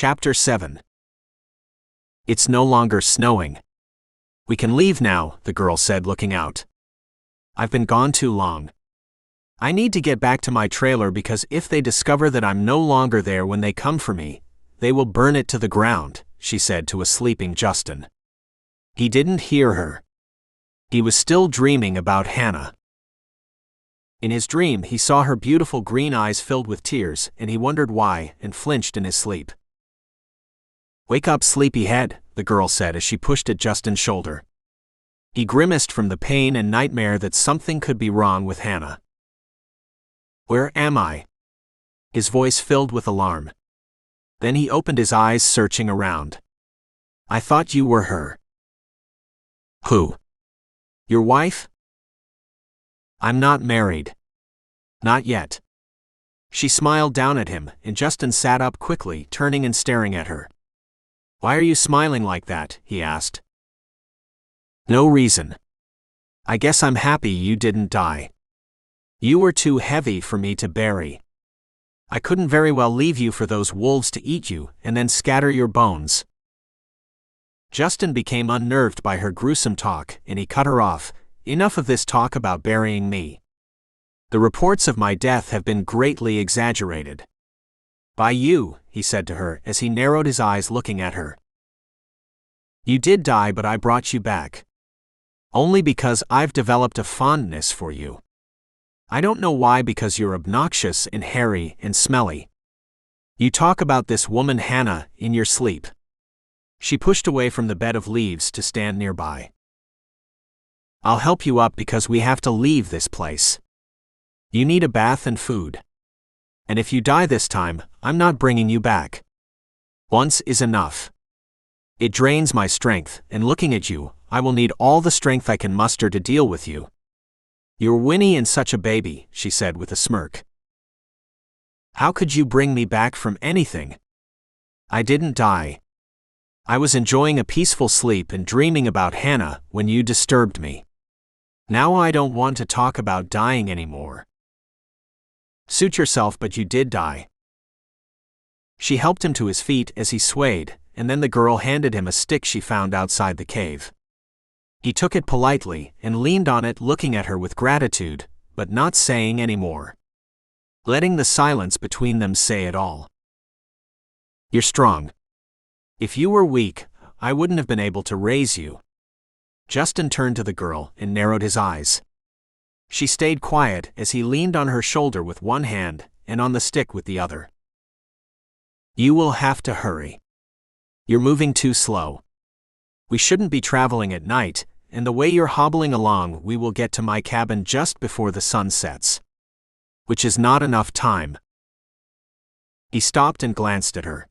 Chapter 7. It's no longer snowing. We can leave now, the girl said, looking out. I've been gone too long. I need to get back to my trailer because if they discover that I'm no longer there when they come for me, they will burn it to the ground, she said to a sleeping Justin. He didn't hear her. He was still dreaming about Hannah. In his dream, he saw her beautiful green eyes filled with tears, and he wondered why, and flinched in his sleep. Wake up, sleepyhead, the girl said as she pushed at Justin's shoulder. He grimaced from the pain and nightmare that something could be wrong with Hannah. Where am I? His voice filled with alarm. Then he opened his eyes, searching around. I thought you were her. Who? Your wife? I'm not married. Not yet. She smiled down at him, and Justin sat up quickly, turning and staring at her. Why are you smiling like that? He asked. No reason. I guess I'm happy you didn't die. You were too heavy for me to bury. I couldn't very well leave you for those wolves to eat you and then scatter your bones. Justin became unnerved by her gruesome talk, and he cut her off. Enough of this talk about burying me. The reports of my death have been greatly exaggerated. By you, he said to her as he narrowed his eyes looking at her. You did die, but I brought you back. Only because I've developed a fondness for you. I don't know why, because you're obnoxious and hairy and smelly. You talk about this woman Hannah in your sleep. She pushed away from the bed of leaves to stand nearby. I'll help you up because we have to leave this place. You need a bath and food. And if you die this time, I'm not bringing you back. Once is enough. It drains my strength, and looking at you, I will need all the strength I can muster to deal with you. You're Winnie and such a baby, she said with a smirk. How could you bring me back from anything? I didn't die. I was enjoying a peaceful sleep and dreaming about Hannah when you disturbed me. Now I don't want to talk about dying anymore. Suit yourself, but you did die. She helped him to his feet as he swayed, and then the girl handed him a stick she found outside the cave. He took it politely and leaned on it, looking at her with gratitude, but not saying any more. Letting the silence between them say it all. You're strong. If you were weak, I wouldn't have been able to raise you. Justin turned to the girl and narrowed his eyes. She stayed quiet as he leaned on her shoulder with one hand and on the stick with the other. You will have to hurry. You're moving too slow. We shouldn't be traveling at night, and the way you're hobbling along, we will get to my cabin just before the sun sets. Which is not enough time. He stopped and glanced at her.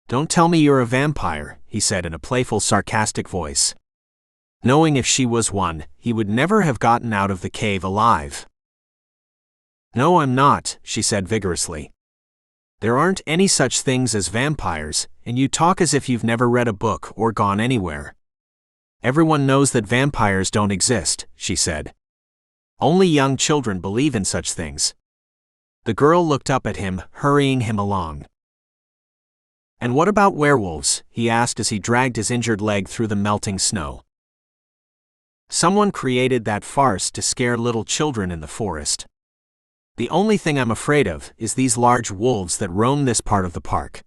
Don't tell me you're a vampire, he said in a playful, sarcastic voice. Knowing if she was one, he would never have gotten out of the cave alive. No, I'm not, she said vigorously. There aren't any such things as vampires, and you talk as if you've never read a book or gone anywhere. Everyone knows that vampires don't exist, she said. Only young children believe in such things. The girl looked up at him, hurrying him along. And what about werewolves? He asked as he dragged his injured leg through the melting snow. Someone created that farce to scare little children in the forest. The only thing I'm afraid of is these large wolves that roam this part of the park.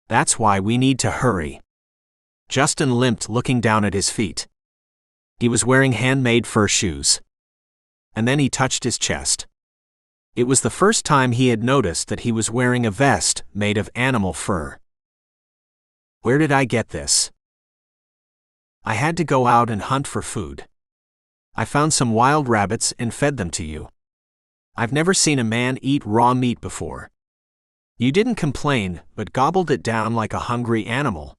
That's why we need to hurry. Justin limped, looking down at his feet. He was wearing handmade fur shoes. And then he touched his chest. It was the first time he had noticed that he was wearing a vest made of animal fur. Where did I get this? I had to go out and hunt for food. I found some wild rabbits and fed them to you. I've never seen a man eat raw meat before. You didn't complain, but gobbled it down like a hungry animal.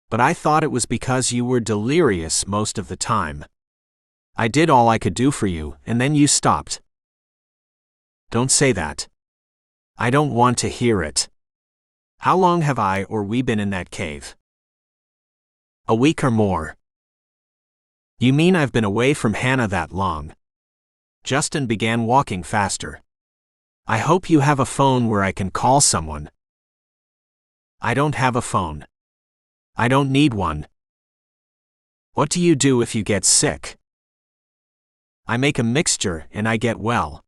But I thought it was because you were delirious most of the time. I did all I could do for you, and then you stopped. Don't say that. I don't want to hear it. How long have I or we been in that cave? A week or more. You mean I've been away from Hannah that long? Justin began walking faster. I hope you have a phone where I can call someone. I don't have a phone. I don't need one. What do you do if you get sick? I make a mixture and I get well.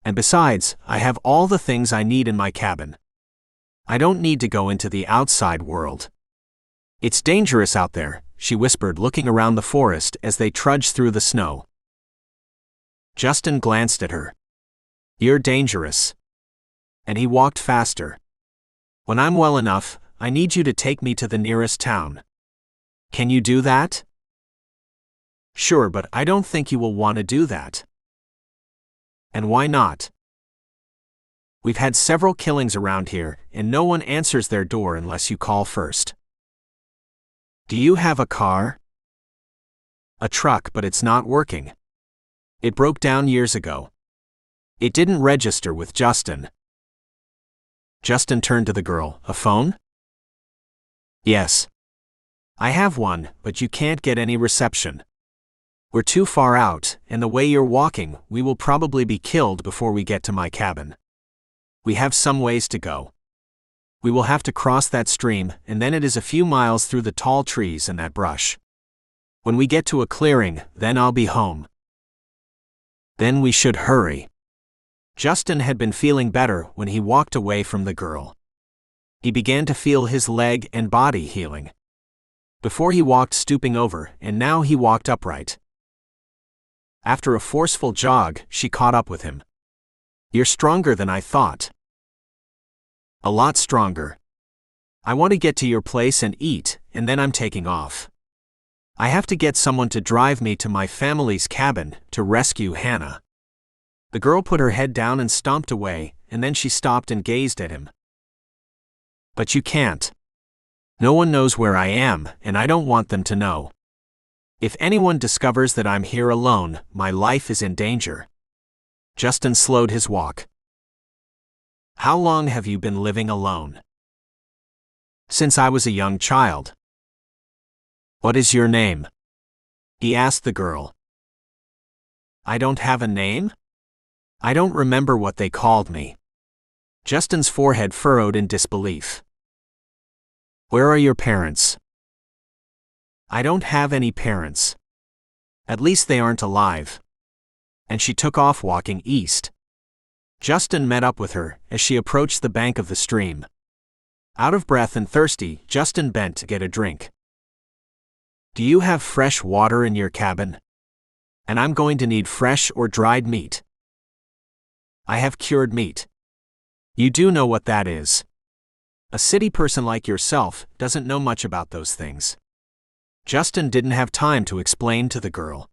And besides, I have all the things I need in my cabin. I don't need to go into the outside world. It's dangerous out there, she whispered, looking around the forest as they trudged through the snow. Justin glanced at her. You're dangerous. And he walked faster. When I'm well enough, I need you to take me to the nearest town. Can you do that? Sure, but I don't think you will want to do that. And why not? We've had several killings around here, and no one answers their door unless you call first. Do you have a car? A truck, but it's not working. It broke down years ago. It didn't register with Justin. Justin turned to the girl. A phone? Yes. I have one, but you can't get any reception. We're too far out, and the way you're walking, we will probably be killed before we get to my cabin. We have some ways to go. We will have to cross that stream, and then it is a few miles through the tall trees and that brush. When we get to a clearing, then I'll be home. Then we should hurry. Justin had been feeling better when he walked away from the girl. He began to feel his leg and body healing. Before he walked stooping over, and now he walked upright. After a forceful jog, she caught up with him. You're stronger than I thought. A lot stronger. I want to get to your place and eat, and then I'm taking off. I have to get someone to drive me to my family's cabin to rescue Hannah. The girl put her head down and stomped away, and then she stopped and gazed at him. But you can't. No one knows where I am, and I don't want them to know. If anyone discovers that I'm here alone, my life is in danger. Justin slowed his walk. How long have you been living alone? Since I was a young child. What is your name? He asked the girl. I don't have a name? I don't remember what they called me. Justin's forehead furrowed in disbelief. Where are your parents? I don't have any parents. At least they aren't alive. And she took off walking east. Justin met up with her as she approached the bank of the stream. Out of breath and thirsty, Justin bent to get a drink. Do you have fresh water in your cabin? And I'm going to need fresh or dried meat. I have cured meat. You do know what that is. A city person like yourself doesn't know much about those things. Justin didn't have time to explain to the girl.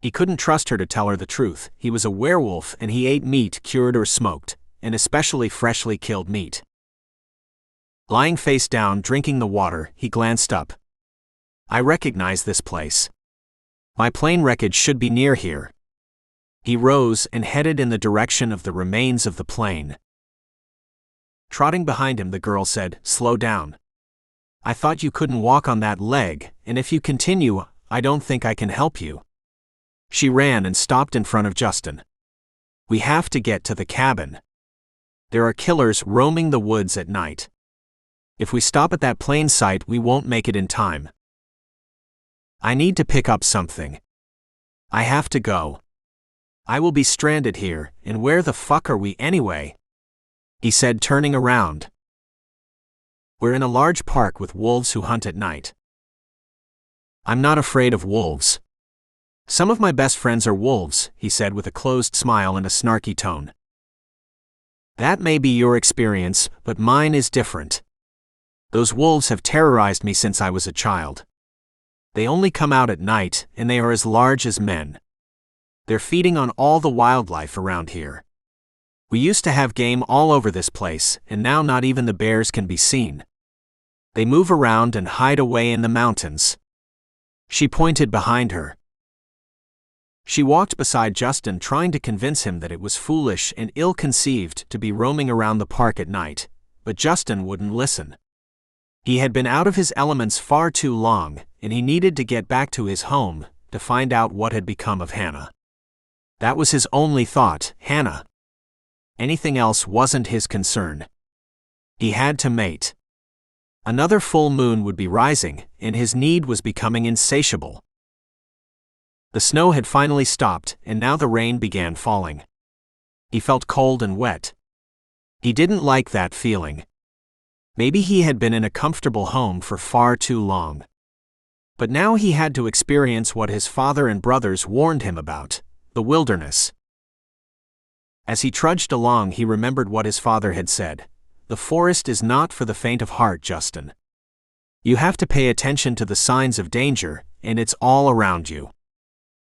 He couldn't trust her to tell her the truth. He was a werewolf and he ate meat cured or smoked, and especially freshly killed meat. Lying face down, drinking the water, he glanced up. I recognize this place. My plane wreckage should be near here. He rose and headed in the direction of the remains of the plane. Trotting behind him, the girl said, Slow down. I thought you couldn't walk on that leg, and if you continue, I don't think I can help you. She ran and stopped in front of Justin. We have to get to the cabin. There are killers roaming the woods at night. If we stop at that plane site, we won't make it in time. I need to pick up something. I have to go. I will be stranded here, and where the fuck are we anyway? He said, turning around. We're in a large park with wolves who hunt at night. I'm not afraid of wolves. Some of my best friends are wolves, he said with a closed smile and a snarky tone. That may be your experience, but mine is different. Those wolves have terrorized me since I was a child. They only come out at night, and they are as large as men. They're feeding on all the wildlife around here. We used to have game all over this place, and now not even the bears can be seen. They move around and hide away in the mountains. She pointed behind her. She walked beside Justin, trying to convince him that it was foolish and ill-conceived to be roaming around the park at night, but Justin wouldn't listen. He had been out of his elements far too long, and he needed to get back to his home to find out what had become of Hannah. That was his only thought, Hannah. Anything else wasn't his concern. He had to mate. Another full moon would be rising, and his need was becoming insatiable. The snow had finally stopped, and now the rain began falling. He felt cold and wet. He didn't like that feeling. Maybe he had been in a comfortable home for far too long. But now he had to experience what his father and brothers warned him about: the wilderness. As he trudged along, he remembered what his father had said: "The forest is not for the faint of heart, Justin. You have to pay attention to the signs of danger, and it's all around you.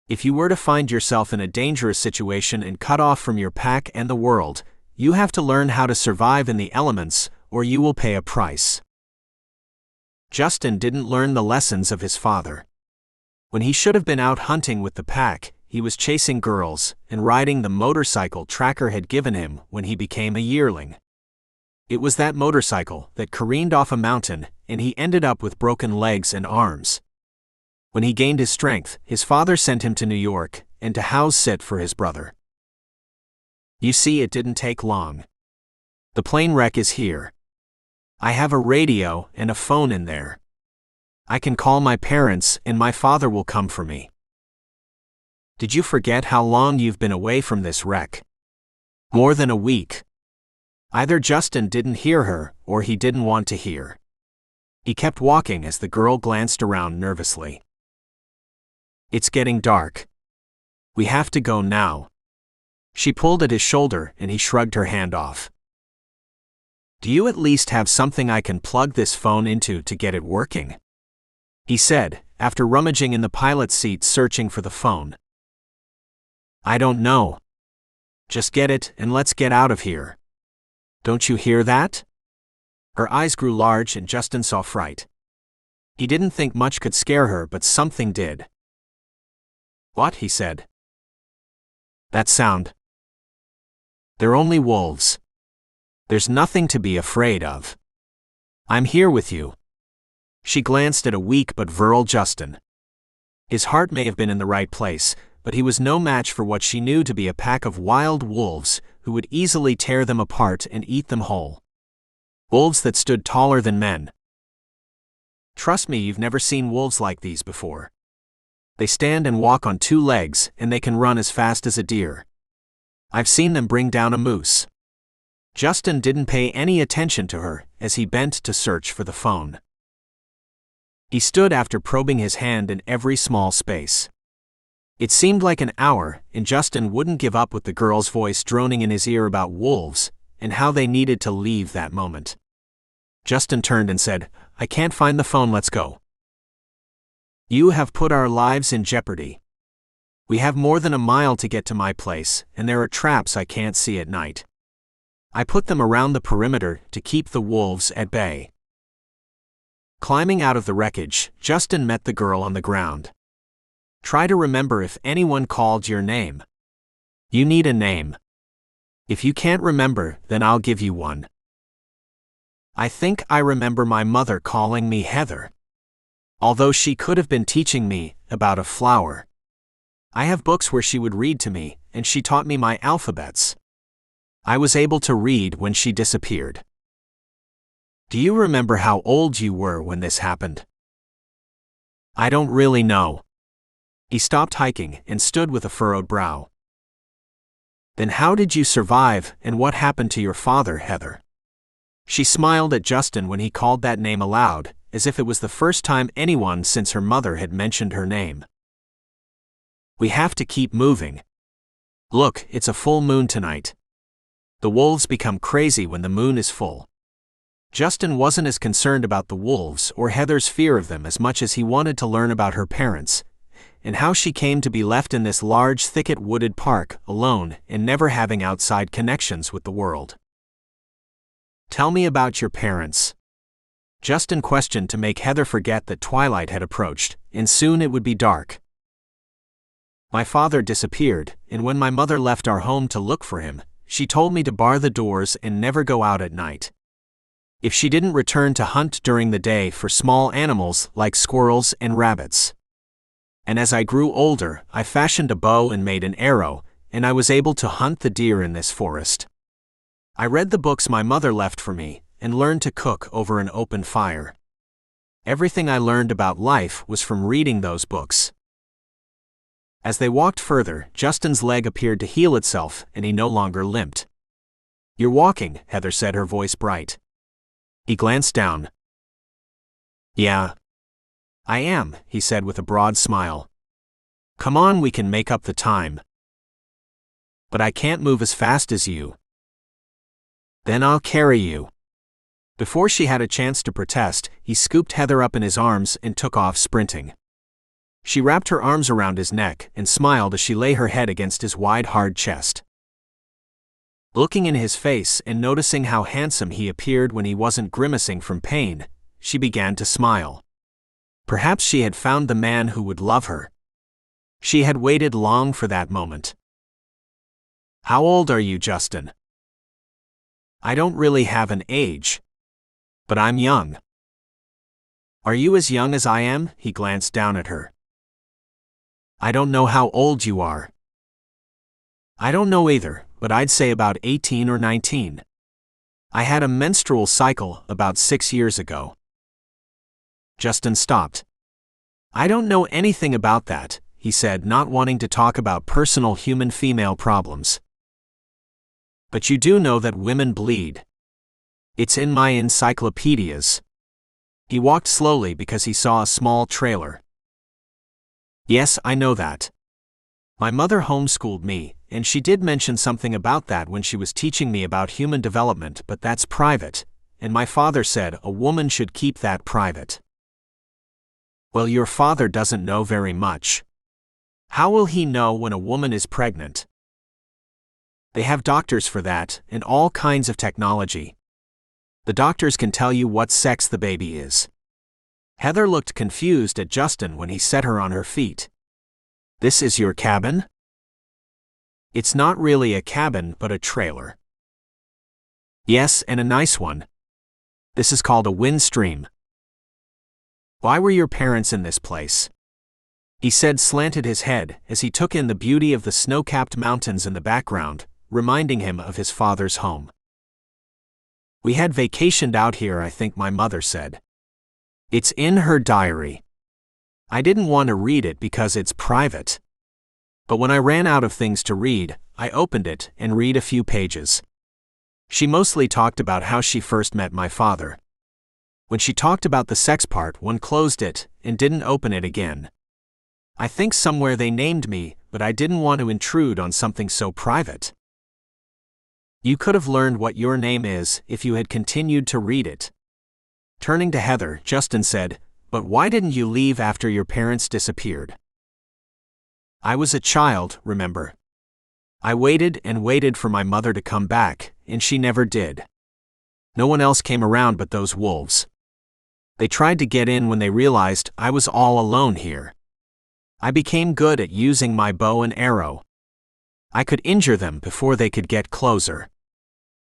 If you were to find yourself in a dangerous situation and cut off from your pack and the world, you have to learn how to survive in the elements, or you will pay a price." Justin didn't learn the lessons of his father. When he should have been out hunting with the pack, he was chasing girls and riding the motorcycle Tracker had given him when he became a yearling. It was that motorcycle that careened off a mountain, and he ended up with broken legs and arms. When he gained his strength, his father sent him to New York and to house sit for his brother. You see, it didn't take long. The plane wreck is here. I have a radio and a phone in there. I can call my parents and my father will come for me. Did you forget how long you've been away from this wreck? More than a week. Either Justin didn't hear her or he didn't want to hear. He kept walking as the girl glanced around nervously. It's getting dark. We have to go now. She pulled at his shoulder and he shrugged her hand off. Do you at least have something I can plug this phone into to get it working? He said, after rummaging in the pilot's seat searching for the phone. I don't know. Just get it and let's get out of here. Don't you hear that? Her eyes grew large and Justin saw fright. He didn't think much could scare her, but something did. What? He said. That sound. They're only wolves. There's nothing to be afraid of. I'm here with you. She glanced at a weak but virile Justin. His heart may have been in the right place, but he was no match for what she knew to be a pack of wild wolves who would easily tear them apart and eat them whole. Wolves that stood taller than men. Trust me, you've never seen wolves like these before. They stand and walk on two legs, and they can run as fast as a deer. I've seen them bring down a moose. Justin didn't pay any attention to her as he bent to search for the phone. He stood after probing his hand in every small space. It seemed like an hour, and Justin wouldn't give up with the girl's voice droning in his ear about wolves and how they needed to leave that moment. Justin turned and said, I can't find the phone, let's go. You have put our lives in jeopardy. We have more than a mile to get to my place, and there are traps I can't see at night. I put them around the perimeter to keep the wolves at bay. Climbing out of the wreckage, Justin met the girl on the ground. Try to remember if anyone called your name. You need a name. If you can't remember, then I'll give you one. I think I remember my mother calling me Heather. Although she could have been teaching me about a flower. I have books where she would read to me, and she taught me my alphabets. I was able to read when she disappeared. Do you remember how old you were when this happened? I don't really know. He stopped hiking and stood with a furrowed brow. Then how did you survive, and what happened to your father, Heather? She smiled at Justin when he called that name aloud, as if it was the first time anyone since her mother had mentioned her name. We have to keep moving. Look, it's a full moon tonight. The wolves become crazy when the moon is full. Justin wasn't as concerned about the wolves or Heather's fear of them as much as he wanted to learn about her parents, and how she came to be left in this large thicket-wooded park, alone and never having outside connections with the world. Tell me about your parents. Justin questioned to make Heather forget that twilight had approached, and soon it would be dark. My father disappeared, and when my mother left our home to look for him, she told me to bar the doors and never go out at night. If she didn't return to hunt during the day for small animals like squirrels and rabbits. And as I grew older, I fashioned a bow and made an arrow, and I was able to hunt the deer in this forest. I read the books my mother left for me, and learned to cook over an open fire. Everything I learned about life was from reading those books. As they walked further, Justin's leg appeared to heal itself, and he no longer limped. "You're walking," Heather said, her voice bright. He glanced down. "Yeah. I am," he said with a broad smile. "Come on, we can make up the time." "But I can't move as fast as you." "Then I'll carry you." Before she had a chance to protest, he scooped Heather up in his arms and took off sprinting. She wrapped her arms around his neck and smiled as she lay her head against his wide, hard chest. Looking in his face and noticing how handsome he appeared when he wasn't grimacing from pain, she began to smile. Perhaps she had found the man who would love her. She had waited long for that moment. "How old are you, Justin?" "I don't really have an age. But I'm young." "Are you as young as I am?" He glanced down at her. "I don't know how old you are." "I don't know either, but I'd say about 18 or 19. I had a menstrual cycle about 6 years ago." Justin stopped. "I don't know anything about that," he said, not wanting to talk about personal human-female problems. "But you do know that women bleed. It's in my encyclopedias." He walked slowly because he saw a small trailer. "Yes, I know that. My mother homeschooled me, and she did mention something about that when she was teaching me about human development, but that's private, and my father said a woman should keep that private." "Well, your father doesn't know very much. How will he know when a woman is pregnant?" "They have doctors for that, and all kinds of technology. The doctors can tell you what sex the baby is." Heather looked confused at Justin when he set her on her feet. "This is your cabin?" "It's not really a cabin but a trailer." "Yes, and a nice one. This is called a windstream." "Why were your parents in this place?" He said, slanted his head as he took in the beauty of the snow-capped mountains in the background, reminding him of his father's home. "We had vacationed out here, I think my mother said. It's in her diary. I didn't want to read it because it's private. But when I ran out of things to read, I opened it and read a few pages. She mostly talked about how she first met my father. When she talked about the sex part, one closed it and didn't open it again. I think somewhere they named me, but I didn't want to intrude on something so private." "You could have learned what your name is if you had continued to read it." Turning to Heather, Justin said, "But why didn't you leave after your parents disappeared?" "I was a child, remember. I waited and waited for my mother to come back, and she never did. No one else came around but those wolves. They tried to get in when they realized I was all alone here. I became good at using my bow and arrow. I could injure them before they could get closer.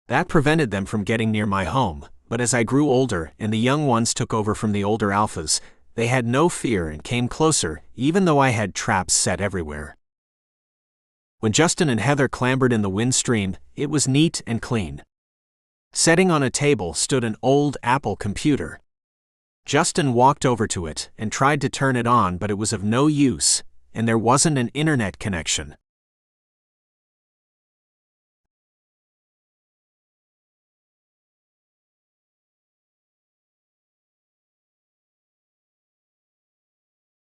That prevented them from getting near my home, but as I grew older and the young ones took over from the older alphas, they had no fear and came closer, even though I had traps set everywhere." When Justin and Heather clambered in the windstream, it was neat and clean. Setting on a table stood an old Apple computer. Justin walked over to it and tried to turn it on, but it was of no use, and there wasn't an internet connection.